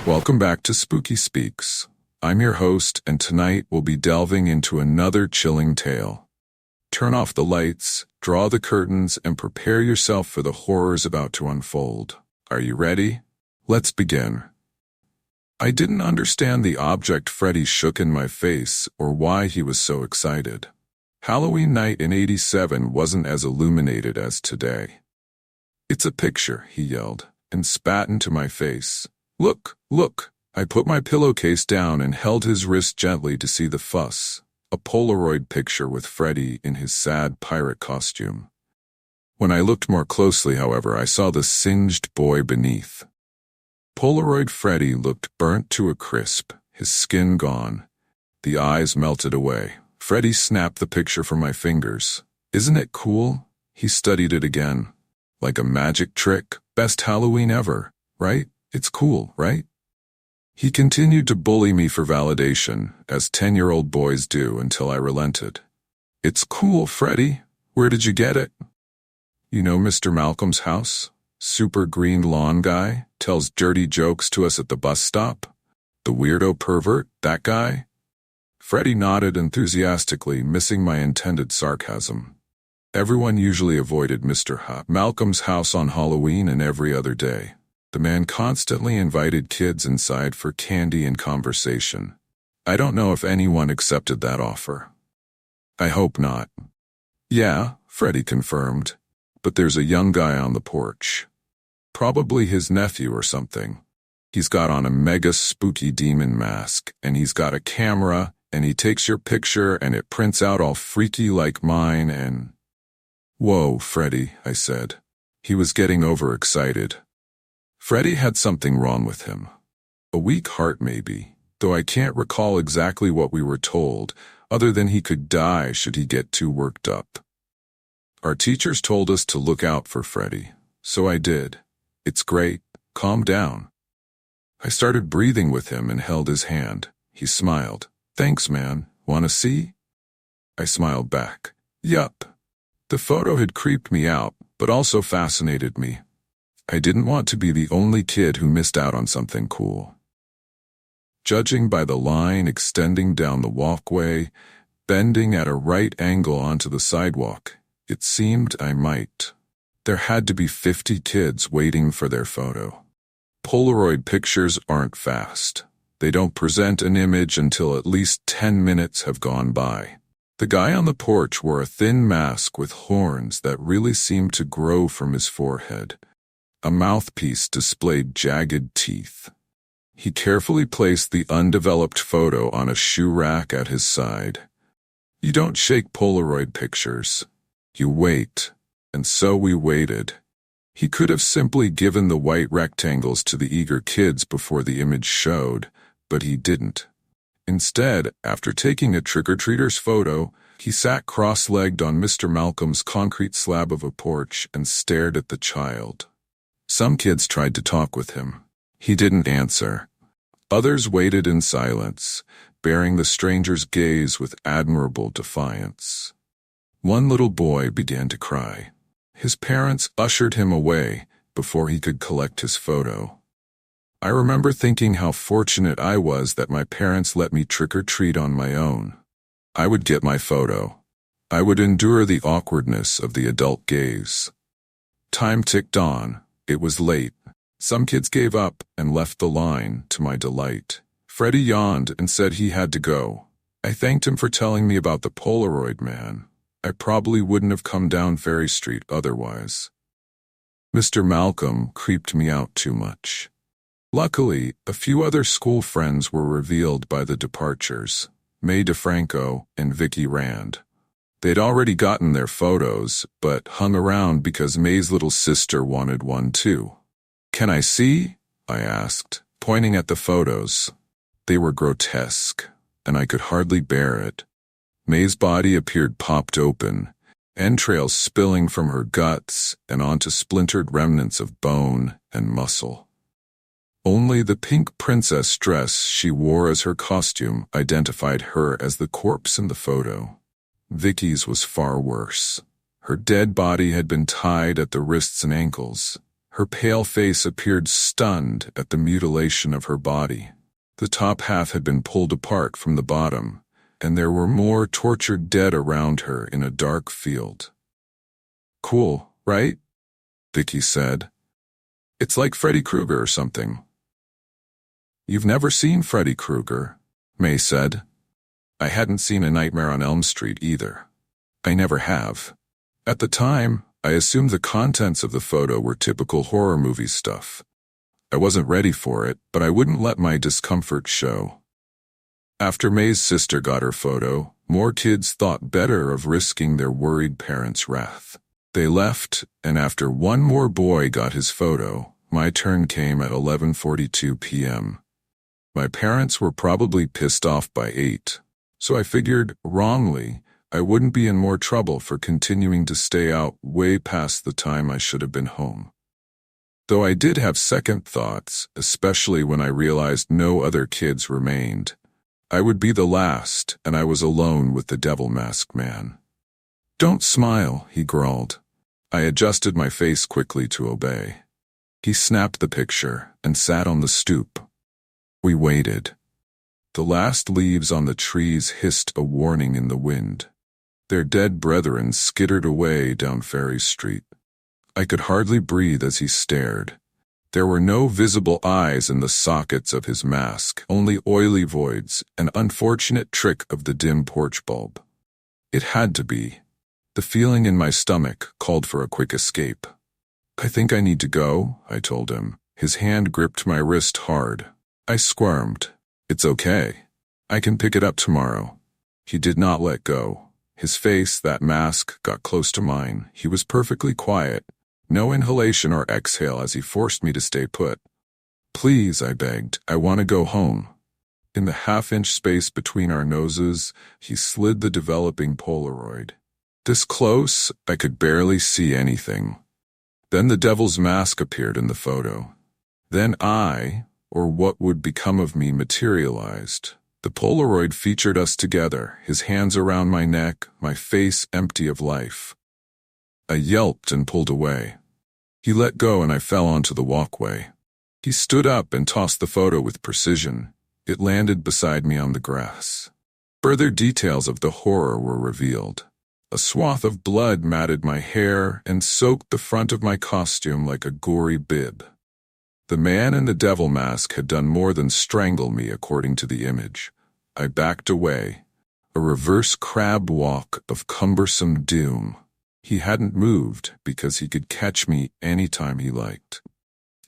Welcome back to Spooky Speaks. I'm your host, and tonight we'll be delving into another chilling tale. Turn off the lights, draw the curtains, and prepare yourself for the horrors about to unfold. Are you ready? Let's begin. I didn't understand the object Freddy shook in my face or why he was so excited. Halloween night in '87 wasn't as illuminated as today. "It's a picture," he yelled, and spat into my face. "Look, look." I put my pillowcase down and held his wrist gently to see the fuss. A Polaroid picture with Freddy in his sad pirate costume. When I looked more closely, however, I saw the singed boy beneath. Polaroid Freddy looked burnt to a crisp, his skin gone. The eyes melted away. Freddy snapped the picture from my fingers. "Isn't it cool?" He studied it again. "Like a magic trick. Best Halloween ever, right? It's cool, right?" He continued to bully me for validation, as 10-year-old boys do, until I relented. "It's cool, Freddy. Where did you get it?" "You know Mr. Malcolm's house? Super green lawn guy, tells dirty jokes to us at the bus stop? The weirdo pervert, that guy?" Freddy nodded enthusiastically, missing my intended sarcasm. Everyone usually avoided Mr. Malcolm's house on Halloween and every other day. The man constantly invited kids inside for candy and conversation. I don't know if anyone accepted that offer. I hope not. "Yeah," Freddy confirmed, "but there's a young guy on the porch. Probably his nephew or something. He's got on a mega spooky demon mask, and he's got a camera, and he takes your picture and it prints out all freaky like mine and—" "Whoa, Freddy," I said. He was getting overexcited. Freddy had something wrong with him. A weak heart maybe, though I can't recall exactly what we were told, other than he could die should he get too worked up. Our teachers told us to look out for Freddy, so I did. "It's great. Calm down." I started breathing with him and held his hand. He smiled. "Thanks, man. Wanna see?" I smiled back. "Yup." The photo had creeped me out, but also fascinated me. I didn't want to be the only kid who missed out on something cool. Judging by the line extending down the walkway, bending at a right angle onto the sidewalk, it seemed I might. There had to be 50 kids waiting for their photo. Polaroid pictures aren't fast. They don't present an image until at least 10 minutes have gone by. The guy on the porch wore a thin mask with horns that really seemed to grow from his forehead. A mouthpiece displayed jagged teeth. He carefully placed the undeveloped photo on a shoe rack at his side. You don't shake Polaroid pictures. You wait. And so we waited. He could have simply given the white rectangles to the eager kids before the image showed, but he didn't. Instead, after taking a trick-or-treater's photo, he sat cross-legged on Mr. Malcolm's concrete slab of a porch and stared at the child. Some kids tried to talk with him. He didn't answer. Others waited in silence, bearing the stranger's gaze with admirable defiance. One little boy began to cry. His parents ushered him away before he could collect his photo. I remember thinking how fortunate I was that my parents let me trick-or-treat on my own. I would get my photo. I would endure the awkwardness of the adult gaze. Time ticked on. It was late. Some kids gave up and left the line, to my delight. Freddy yawned and said he had to go. I thanked him for telling me about the Polaroid Man. I probably wouldn't have come down Ferry Street otherwise. Mr. Malcolm creeped me out too much. Luckily, a few other school friends were revealed by the departures, May DeFranco and Vicky Rand. They'd already gotten their photos, but hung around because May's little sister wanted one too. "Can I see?" I asked, pointing at the photos. They were grotesque, and I could hardly bear it. May's body appeared popped open, entrails spilling from her guts and onto splintered remnants of bone and muscle. Only the pink princess dress she wore as her costume identified her as the corpse in the photo. Vicky's was far worse. Her dead body had been tied at the wrists and ankles. Her pale face appeared stunned at the mutilation of her body. The top half had been pulled apart from the bottom, and there were more tortured dead around her in a dark field. "Cool, right?" Vicky said. "It's like Freddy Krueger or something." "You've never seen Freddy Krueger," May said. I hadn't seen A Nightmare on Elm Street either. I never have. At the time, I assumed the contents of the photo were typical horror movie stuff. I wasn't ready for it, but I wouldn't let my discomfort show. After May's sister got her photo, more kids thought better of risking their worried parents' wrath. They left, and after one more boy got his photo, my turn came at 11:42 p.m. My parents were probably pissed off by 8, so I figured, wrongly, I wouldn't be in more trouble for continuing to stay out way past the time I should have been home. Though I did have second thoughts, especially when I realized no other kids remained. I would be the last, and I was alone with the devil-masked man. "Don't smile," he growled. I adjusted my face quickly to obey. He snapped the picture and sat on the stoop. We waited. The last leaves on the trees hissed a warning in the wind. Their dead brethren skittered away down Ferry Street. I could hardly breathe as he stared. There were no visible eyes in the sockets of his mask, only oily voids, an unfortunate trick of the dim porch bulb. It had to be. The feeling in my stomach called for a quick escape. "I think I need to go," I told him. His hand gripped my wrist hard. I squirmed. "It's okay. I can pick it up tomorrow." He did not let go. His face, that mask, got close to mine. He was perfectly quiet. No inhalation or exhale as he forced me to stay put. "Please," I begged. "I want to go home." In the half-inch space between our noses, he slid the developing Polaroid. This close, I could barely see anything. Then the devil's mask appeared in the photo. Then I, or what would become of me, materialized. The Polaroid featured us together, his hands around my neck, my face empty of life. I yelped and pulled away. He let go and I fell onto the walkway. He stood up and tossed the photo with precision. It landed beside me on the grass. Further details of the horror were revealed. A swath of blood matted my hair and soaked the front of my costume like a gory bib. The man in the devil mask had done more than strangle me, according to the image. I backed away, a reverse crab walk of cumbersome doom. He hadn't moved because he could catch me anytime he liked.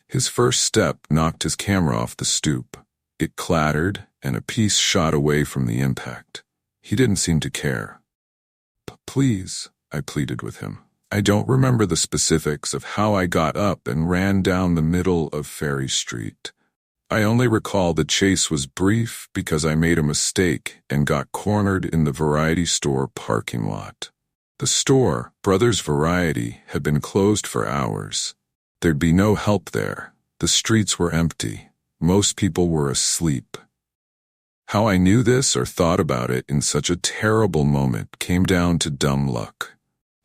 His first step knocked his camera off the stoop. It clattered, and a piece shot away from the impact. He didn't seem to care. "Please," I pleaded with him. I don't remember the specifics of how I got up and ran down the middle of Ferry Street. I only recall the chase was brief because I made a mistake and got cornered in the variety store parking lot. The store, Brothers Variety, had been closed for hours. There'd be no help there. The streets were empty. Most people were asleep. How I knew this or thought about it in such a terrible moment came down to dumb luck.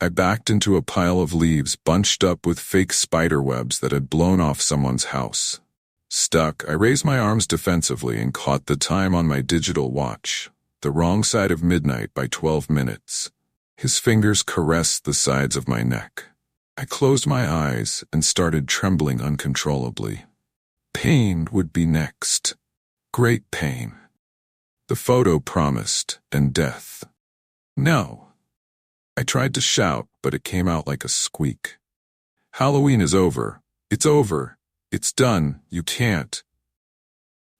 I backed into a pile of leaves bunched up with fake spider webs that had blown off someone's house. Stuck, I raised my arms defensively and caught the time on my digital watch, the wrong side of midnight by 12 minutes. His fingers caressed the sides of my neck. I closed my eyes and started trembling uncontrollably. Pain would be next. Great pain. The photo promised, and death. No. I tried to shout, but it came out like a squeak. "Halloween is over. It's over. It's done. You can't."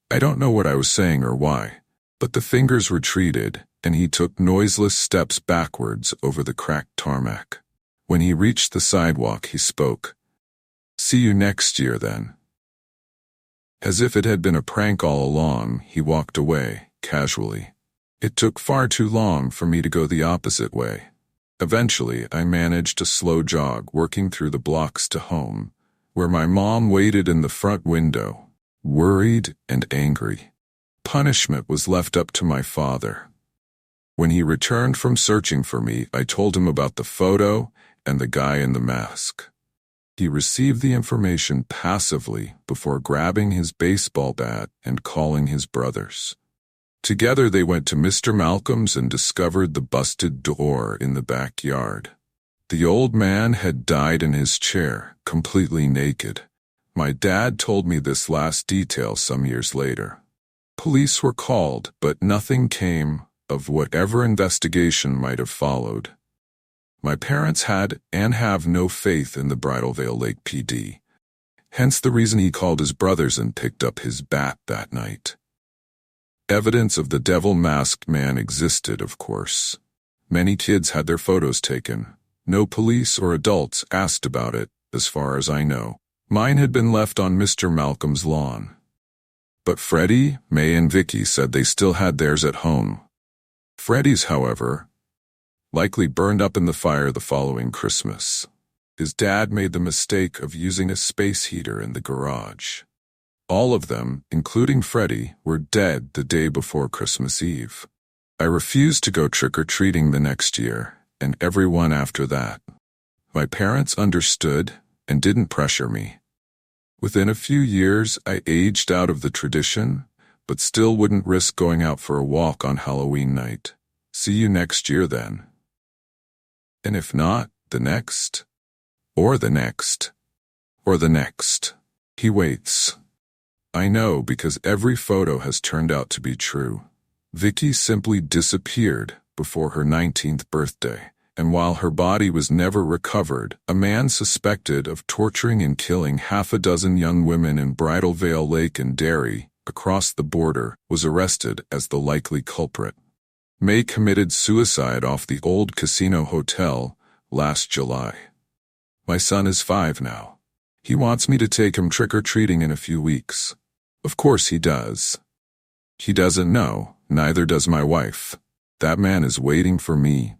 I don't know what I was saying or why, but the fingers retreated, and he took noiseless steps backwards over the cracked tarmac. When he reached the sidewalk, he spoke. "See you next year, then." As if it had been a prank all along, he walked away, casually. It took far too long for me to go the opposite way. Eventually, I managed a slow jog, working through the blocks to home, where my mom waited in the front window, worried and angry. Punishment was left up to my father. When he returned from searching for me, I told him about the photo and the guy in the mask. He received the information passively before grabbing his baseball bat and calling his brothers. Together they went to Mr. Malcolm's and discovered the busted door in the backyard. The old man had died in his chair, completely naked. My dad told me this last detail some years later. Police were called, but nothing came of whatever investigation might have followed. My parents had and have no faith in the Bridal Veil Lake PD. Hence the reason he called his brothers and picked up his bat that night. Evidence of the devil-masked man existed, of course. Many kids had their photos taken. No police or adults asked about it, as far as I know. Mine had been left on Mr. Malcolm's lawn. But Freddie, May, and Vicky said they still had theirs at home. Freddie's, however, likely burned up in the fire the following Christmas. His dad made the mistake of using a space heater in the garage. All of them, including Freddie, were dead the day before Christmas Eve. I refused to go trick-or-treating the next year, and everyone after that. My parents understood and didn't pressure me. Within a few years, I aged out of the tradition, but still wouldn't risk going out for a walk on Halloween night. See you next year then. And if not, the next, or the next, or the next. He waits. I know because every photo has turned out to be true. Vicky simply disappeared before her 19th birthday, and while her body was never recovered, a man suspected of torturing and killing half a dozen young women in Bridal Veil Lake in Derry, across the border, was arrested as the likely culprit. May committed suicide off the old casino hotel last July. My son is 5 now. He wants me to take him trick-or-treating in a few weeks. Of course he does. He doesn't know, neither does my wife. That man is waiting for me